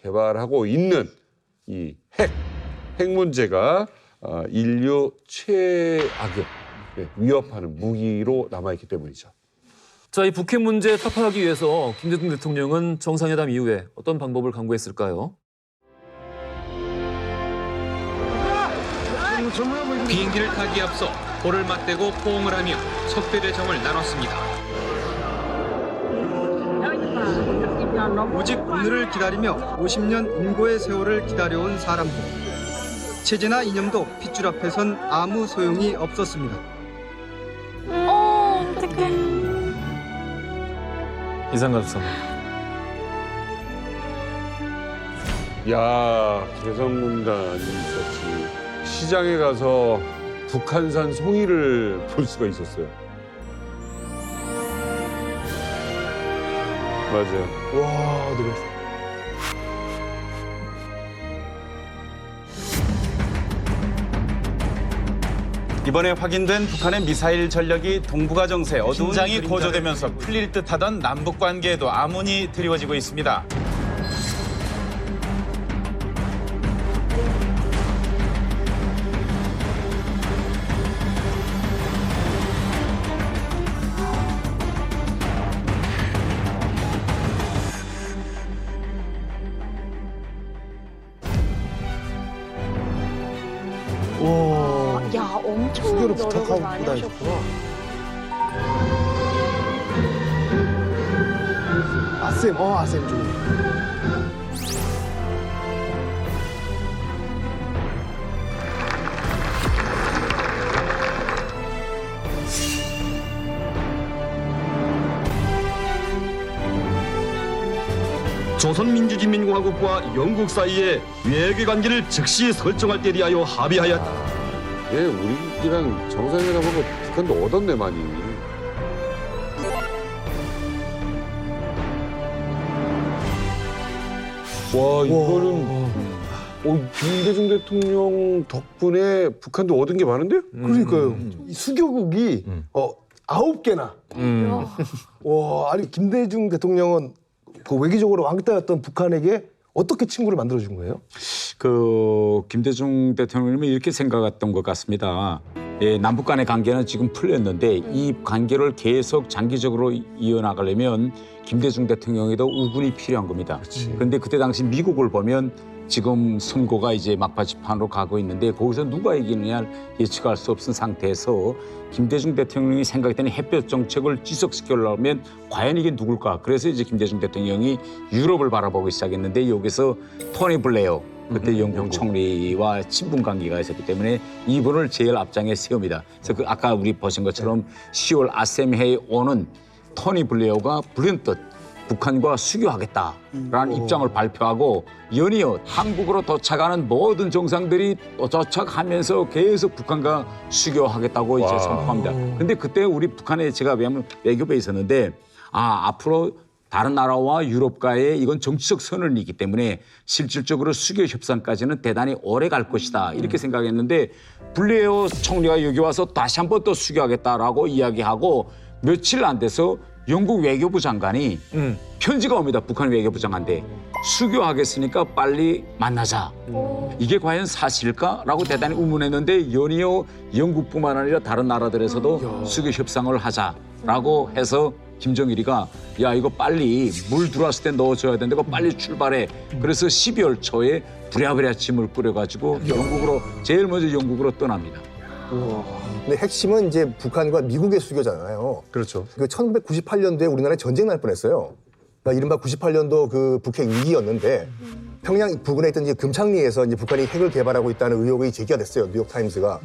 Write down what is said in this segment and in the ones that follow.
개발하고 있는 이 핵 문제가 인류 최악의 위협하는 무기로 남아있기 때문이죠. 자, 이 북핵 문제 타파하기 위해서 김대중 대통령은 정상회담 이후에 어떤 방법을 강구했을까요? 비행기를 타기에 앞서 볼을 맞대고 포옹을 하며 석들의 정을 나눴습니다. 오직 오늘을 기다리며 50년 인고의 세월을 기다려온 사람들. 체제나 이념도 핏줄 앞에선 아무 소용이 없었습니다. 어떡해. 이상갑성. 야, 개성공단이 있었지. 시장에 가서 북한산 송이를 볼 수가 있었어요. 맞아요. 와, 놀랐어. 이번에 확인된 북한의 미사일 전력이 동북아 정세 어두운 긴장이 고조되면서 풀릴 듯하던 남북 관계에도 암운이 드리워지고 있습니다. 야, 엄청 수교를 노력을 부탁하고 많이 다니셨구나. 하셨구나. 아셈 좀. 조선민주주의인민공화국과 영국 사이의 외교관계를 즉시 설정할 때 대하여 합의하였다. 예, 우리랑 정상회담하고 북한도 얻었네 많이. 와, 이거는 김대중 대통령 덕분에 북한도 얻은 게 많은데요? 그러니까요. 이 수교국이 9개나. 와, 아니 김대중 대통령은 그 외교적으로 왕따였던 북한에게 어떻게 친구를 만들어준 거예요? 김대중 대통령님은 이렇게 생각했던 것 같습니다. 예, 남북 간의 관계는 지금 풀렸는데 이 관계를 계속 장기적으로 이어나가려면 김대중 대통령에도 우군이 필요한 겁니다. 그런데 그때 당시 미국을 보면 지금 선거가 이제 막바지판으로 가고 있는데 거기서 누가 이기느냐 예측할 수 없는 상태에서 김대중 대통령이 생각했던 햇볕 정책을 지속시키려면 과연 이게 누굴까? 그래서 이제 김대중 대통령이 유럽을 바라보기 시작했는데 여기서 토니 블레어 그때 영국 총리와 친분 관계가 있었기 때문에 이분을 제일 앞장에 세웁니다. 그래서 그 아까 우리 보신 것처럼 10월 아셈 회의 오는 토니 블레어가 불현듯 북한과 수교하겠다라는 입장을 발표하고 연이어 한국으로 도착하는 모든 정상들이 도착하면서 계속 북한과 수교하겠다고 이제 선포합니다. 근데 그때 우리 북한에 제가 왜냐하면 외교부에 있었는데 앞으로 다른 나라와 유럽과의 이건 정치적 선언이기 때문에 실질적으로 수교 협상까지는 대단히 오래 갈 것이다 이렇게 생각했는데 블레어 총리가 여기 와서 다시 한번 또 수교하겠다라고 이야기하고 며칠 안 돼서 영국 외교부 장관이 편지가 옵니다. 북한 외교부 장관한테 수교하겠으니까 빨리 만나자. 이게 과연 사실일까라고 대단히 의문했는데 연이어 영국뿐만 아니라 다른 나라들에서도 수교 협상을 하자라고 해서 김정일이가 야 이거 빨리 물 들어왔을 때 넣어줘야 되는데 이거 빨리 출발해. 그래서 12월 초에 부랴부랴 짐을 꾸려가지고 영국으로 제일 먼저 영국으로 떠납니다. 근데 핵심은 이제 북한과 미국의 수교잖아요. 그렇죠. 그 1998년도에 우리나라에 전쟁 날 뻔했어요. 그러니까 이른바 98년도 그 북핵 위기였는데 평양 부근에 있던 이제 금창리에서 이제 북한이 핵을 개발하고 있다는 의혹이 제기가 됐어요. 뉴욕 타임스가.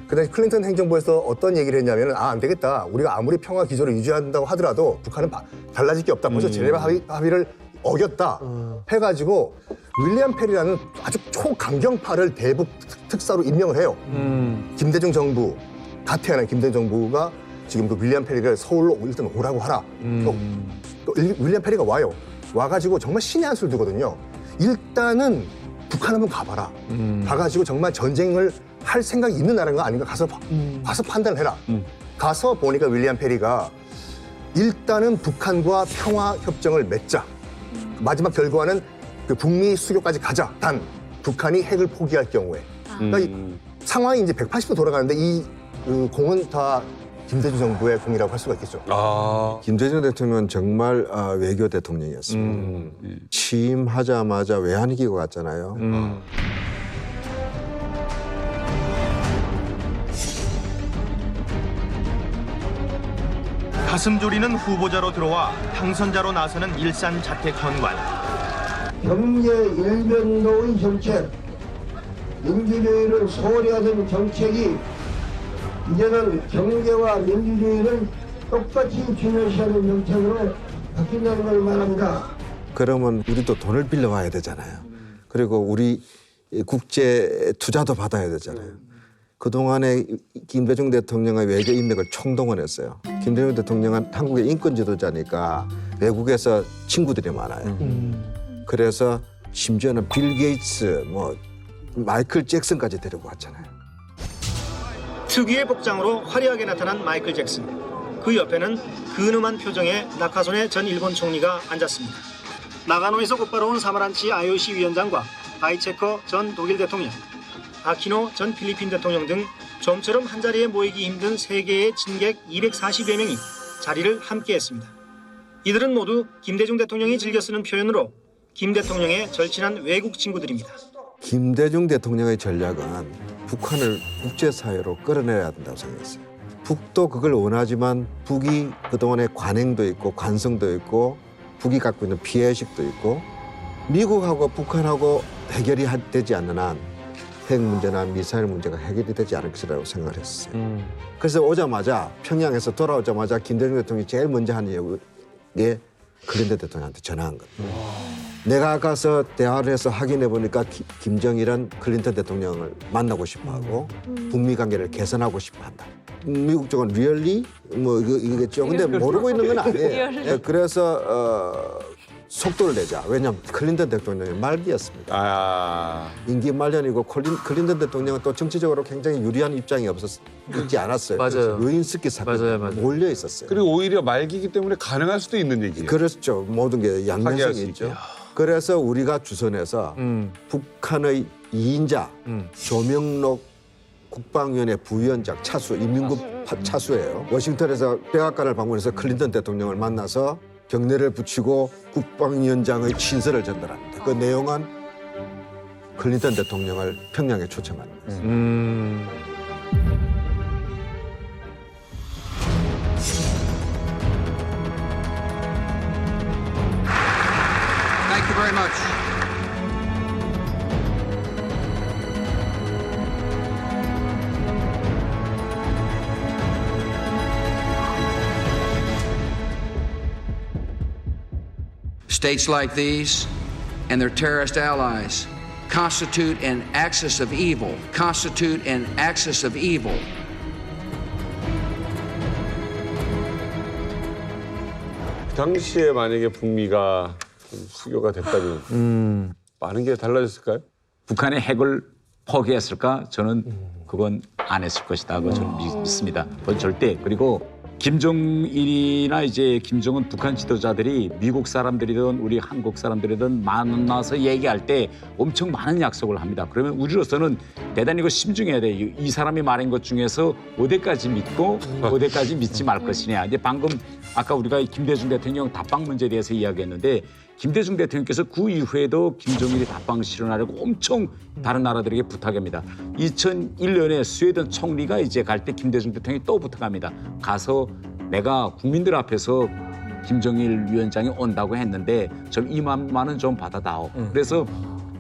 그 당시 클린턴 행정부에서 어떤 얘기를 했냐면은 안 되겠다. 우리가 아무리 평화 기조를 유지한다고 하더라도 북한은 달라질 게 없다. 벌써 제네바 합의를 어겼다. 해가지고 윌리엄 페리라는 아주 초강경파를 대북 특사로 임명을 해요. 김대중 정부, 다 태어난 김대중 정부가 지금 그 윌리엄 페리를 서울로 일단 오라고 하라. 또 윌리엄 페리가 와요. 와가지고 정말 신의 한수를 두거든요. 일단은 북한 한번 가봐라. 가가지고 정말 전쟁을 할 생각이 있는 나라인가 아닌가 가서 판단을 해라. 가서 보니까 윌리엄 페리가 일단은 북한과 평화 협정을 맺자. 마지막 결과는 그 북미 수교까지 가자. 단 북한이 핵을 포기할 경우에. 그러니까 이 상황이 이제 180도 돌아가는데 이 공은 다 김대중 정부의 공이라고 할 수가 있겠죠. 김대중 대통령은 정말 외교 대통령이었습니다. 취임하자마자 외환위기가 왔잖아요. 가슴 졸이는 후보자로 들어와 당선자로 나서는 일산 자택 현관. 경제 일변도의 정책, 민주주의를 소홀히 하던 정책이 이제는 경제와 민주주의를 똑같이 중요시하는 정책으로 바뀐다는 걸 말합니다. 그러면 우리도 돈을 빌려와야 되잖아요. 그리고 우리 국제 투자도 받아야 되잖아요. 그동안에 김대중 대통령의 외교 인맥을 총동원했어요. 김대중 대통령은 한국의 인권 지도자니까 외국에서 친구들이 많아요. 그래서 심지어는 빌 게이츠, 마이클 잭슨까지 데리고 왔잖아요. 특유의 복장으로 화려하게 나타난 마이클 잭슨. 그 옆에는 근엄한 표정의 나카소네 전 일본 총리가 앉았습니다. 나가노에서 곧바로 온 사마란치 IOC 위원장과 바이체커 전 독일 대통령, 아키노 전 필리핀 대통령 등 좀처럼 한자리에 모이기 힘든 세계의 진객 240여 명이 자리를 함께했습니다. 이들은 모두 김대중 대통령이 즐겨 쓰는 표현으로 김 대통령의 절친한 외국 친구들입니다. 김대중 대통령의 전략은 북한을 국제사회로 끌어내야 된다고 생각했어요. 북도 그걸 원하지만 북이 그동안에 관행도 있고 관성도 있고 북이 갖고 있는 피해의식도 있고 미국하고 북한하고 해결이 되지 않는 한 핵 문제나 미사일 문제가 해결이 되지 않을 것이라고 생각을 했어요. 그래서 오자마자 평양에서 돌아오자마자 김대중 대통령이 제일 먼저 한 얘기가 클린턴 대통령한테 전화한 거예요. 내가 가서 대화를 해서 확인해 보니까 김정일은 클린턴 대통령을 만나고 싶어하고 북미 관계를 개선하고 싶어한다. 미국 쪽은 리얼리 이거겠죠. 근데 모르고 있는 건 아니에요. 그래서 속도를 내자. 왜냐하면 클린턴 대통령의 말기였습니다. 임기 말년이고 클린턴 대통령은 또 정치적으로 굉장히 유리한 입장이 있지 않았어요. 맞아요. 루인스키 사건이 몰려 있었어요. 그리고 오히려 말기이기 때문에 가능할 수도 있는 얘기예요. 그렇죠. 모든 게 양면성이 있죠. 그래서 우리가 주선해서 북한의 2인자 조명록 국방위원회 부위원장 차수, 인민군 차수예요. 워싱턴에서 백악관을 방문해서 클린턴 대통령을 만나서 경례를 붙이고 국방위원장의 친서를 전달합니다. 그 내용은 클린턴 대통령을 평양에 초청합니다. Thank you very much. States like these and their terrorist allies constitute an axis of evil, 당시에 만약에 북미가 좀 수교가 됐다면 많은 게 달라졌을까요? 북한의 핵을 포기했을까? 저는 그건 안 했을 것이다. 그거 저는 믿습니다. 그건 절대. 그리고 김정일이나 이제 김정은 북한 지도자들이 미국 사람들이든 우리 한국 사람들이든 만나서 얘기할 때 엄청 많은 약속을 합니다. 그러면 우리로서는 대단히 이거 심중해야 돼. 이 사람이 말한 것 중에서 어디까지 믿고 어디까지 믿지 말 것이냐. 이제 방금 아까 우리가 김대중 대통령 답방 문제에 대해서 이야기했는데 김대중 대통령께서 그 이후에도 김정일이 답방 실현하려고 엄청 다른 나라들에게 부탁합니다. 2001년에 스웨덴 총리가 이제 갈 때 김대중 대통령이 또 부탁합니다. 가서 내가 국민들 앞에서 김정일 위원장이 온다고 했는데 좀 2만 원은 좀 받아다오. 그래서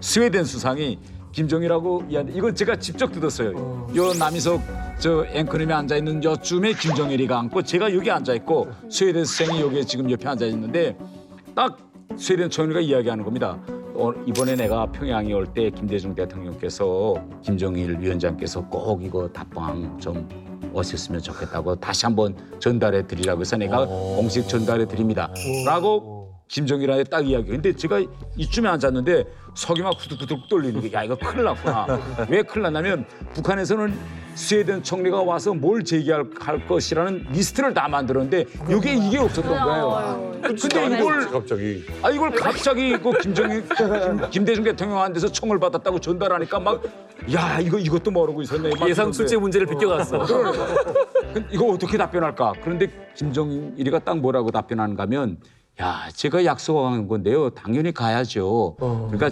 스웨덴 수상이 김정일하고 이건 제가 직접 뜯었어요. 요 남이석 저 앵커님이 앉아 있는 요쯤에 김정일이가 앉고 제가 여기 앉아 있고 스웨덴 수상이 여기 지금 옆에 앉아 있는데 딱 스웨덴 총리가 이야기하는 겁니다. 이번에 내가 평양에 올 때 김대중 대통령께서 김정일 위원장께서 꼭 이거 답방 좀 오셨으면 좋겠다고 다시 한번 전달해 드리라고 해서 내가 공식 전달해 드립니다. 라고 김정일한테 딱 이야기. 근데 제가 이쯤에 앉았는데 석이 막 후두두둑 떨리는 게 야 이거 큰일 났구나. 왜 큰일 났냐면 북한에서는 스웨덴 총리가 와서 뭘 제기할 것이라는 리스트를 다 만들었는데 이게 없었던 거예요. 근데 이걸 갑자기 그 김대중 대통령한테서 총을 받았다고 전달하니까 막 야 이것도 모르고 있었네. 예상 출제 문제를 비껴갔어. 이거 어떻게 답변할까? 그런데 김정일이가 딱 뭐라고 답변하는가 하면 야, 제가 약속한 건데요. 당연히 가야죠. 그러니까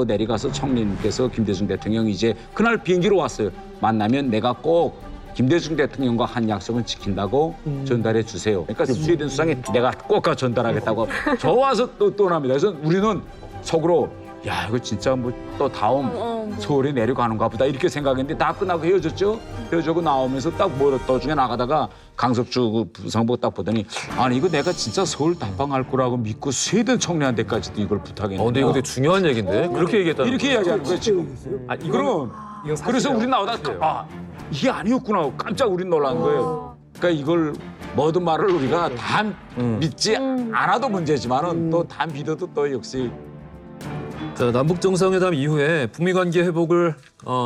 내려가서 총리님께서 김대중 대통령이 이제 그날 비행기로 왔어요. 만나면 내가 꼭 김대중 대통령과 한 약속은 지킨다고 전달해 주세요. 그러니까 스웨덴 수상이 내가 꼭 전달하겠다고 저 와서 또 떠납니다. 그래서 우리는 속으로 야, 이거 진짜 뭐 또 다음 서울에 내려가는가 보다 이렇게 생각했는데 다 끝나고 헤어졌죠. 헤어지고 나오면서 딱 도중에 나가다가 강석주 그 부상부 딱 보더니 아니 이거 내가 진짜 서울 답방할 거라고 믿고 스웨덴 총리한테까지도 이걸 부탁했는데. 근데 이거 되게 중요한 얘기인데 그렇게 얘기했다는 이렇게 이야기하는 거예요 지금. 그럼 그래서 우리 나오다가 이게 아니었구나 깜짝 우린 놀란 거예요. 그러니까 이걸 모든 말을 우리가 다 믿지 않아도 문제지만은 또 다 믿어도 또 역시. 자, 남북 정상회담 이후에 북미 관계 회복을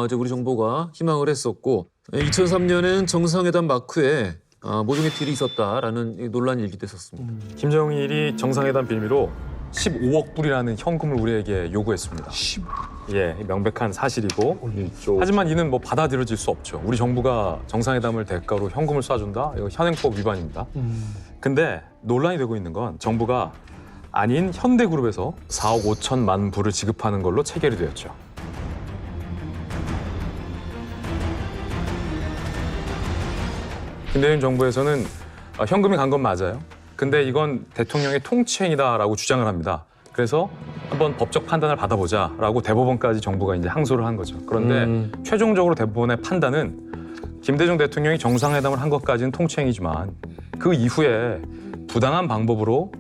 이제 우리 정부가 희망을 했었고 2003년엔 정상회담 마크에 모종의 딜이 있었다라는 논란이 일기됐었습니다. 김정일이 정상회담 빌미로 15억 불이라는 현금을 우리에게 요구했습니다. 예, 명백한 사실이고 하지만 이는 뭐 받아들여질 수 없죠. 우리 정부가 정상회담을 대가로 현금을 쏴준다? 이거 현행법 위반입니다. 근데 논란이 되고 있는 건 정부가 아닌 현대그룹에서 4억 5천만 불을 지급하는 걸로 체결이 되었죠. 김대중 정부에서는 현금이 간 건 맞아요. 근데 이건 대통령의 통치행위다라고 주장을 합니다. 그래서 한번 법적 판단을 받아보자라고 대법원까지 정부가 이제 항소를 한 거죠. 그런데 최종적으로 대법원의 판단은 김대중 대통령이 정상회담을 한 것까지는 통치행위지만 그 이후에 부당한 방법으로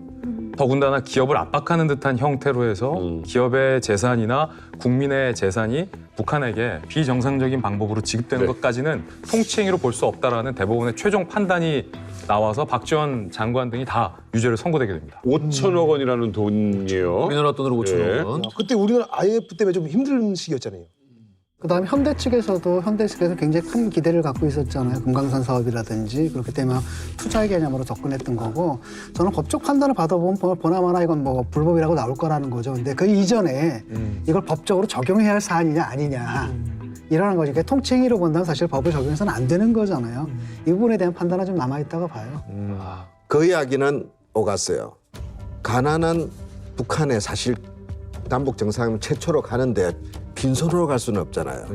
더군다나 기업을 압박하는 듯한 형태로 해서 기업의 재산이나 국민의 재산이 북한에게 비정상적인 방법으로 지급되는 것까지는 통치행위로 볼 수 없다라는 대법원의 최종 판단이 나와서 박지원 장관 등이 다 유죄를 선고되게 됩니다. 5천억 원이라는 돈이에요. 우리나라 돈으로 5천억 원. 그때 우리는 IMF 때문에 좀 힘든 시기였잖아요. 그다음에 현대 측에서 굉장히 큰 기대를 갖고 있었잖아요. 금강산 사업이라든지 그렇기 때문에 투자의 개념으로 접근했던 거고 저는 법적 판단을 받아보면 보나마나 이건 뭐 불법이라고 나올 거라는 거죠. 근데 그 이전에 이걸 법적으로 적용해야 할 사안이냐 아니냐 이러는 거죠. 그러니까 통치행위로 본다면 사실 법을 적용해서는 안 되는 거잖아요. 이 부분에 대한 판단은 좀 남아있다고 봐요. 그 이야기는 오갔어요. 가난한 북한에 사실 남북 정상회담 최초로 가는데 빈손으로 갈 수는 없잖아요.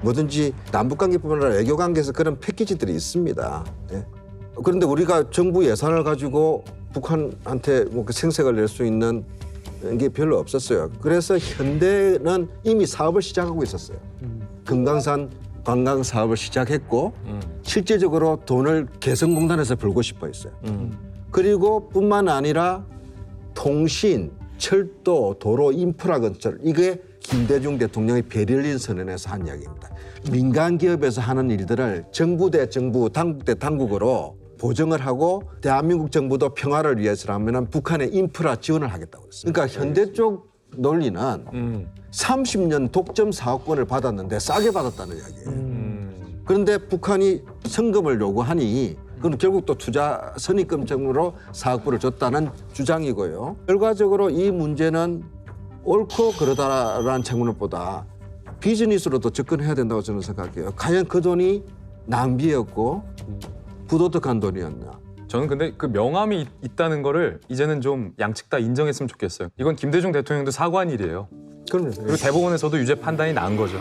뭐든지 남북관계뿐만 아니라 외교관계에서 그런 패키지들이 있습니다. 예. 그런데 우리가 정부 예산을 가지고 북한한테 뭐 생색을 낼 수 있는 게 별로 없었어요. 그래서 현대는 이미 사업을 시작하고 있었어요. 금강산 관광 사업을 시작했고 실질적으로 돈을 개성공단에서 벌고 싶어 했어요. 그리고 뿐만 아니라 통신, 철도, 도로, 인프라 건설 이게 김대중 대통령이 베를린 선언에서 한 이야기입니다. 민간 기업에서 하는 일들을 정부 대 정부, 당국 대 당국으로 보정을 하고 대한민국 정부도 평화를 위해서라면 북한의 인프라 지원을 하겠다고 했어요. 그러니까 현대 쪽 논리는 30년 독점 사업권을 받았는데 싸게 받았다는 이야기예요. 그런데 북한이 성금을 요구하니 그건 결국 또 투자 선입금증으로 사업부를 줬다는 주장이고요. 결과적으로 이 문제는 옳고 그러다라는 측면보다 비즈니스로도 접근해야 된다고 저는 생각해요. 과연 그 돈이 낭비였고 부도덕한 돈이었나. 저는 근데 그 명함이 있다는 거를 이제는 좀 양측 다 인정했으면 좋겠어요. 이건 김대중 대통령도 사과한 일이에요. 그리고 대법원에서도 유죄 판단이 난 거죠.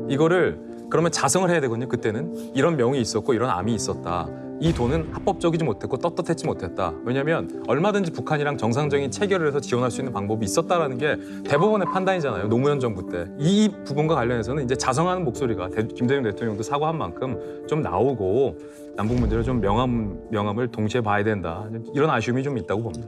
이거를 그러면 자성을 해야 되거든요. 그때는 이런 명이 있었고 이런 암이 있었다. 이 돈은 합법적이지 못했고 떳떳했지 못했다. 왜냐하면 얼마든지 북한이랑 정상적인 체결을 해서 지원할 수 있는 방법이 있었다라는 게 대법원의 판단이잖아요. 노무현 정부 때. 이 부분과 관련해서는 이제 자성하는 목소리가 김대중 대통령도 사과한 만큼 좀 나오고 남북 문제를 좀 명함을 동시에 봐야 된다. 이런 아쉬움이 좀 있다고 봅니다.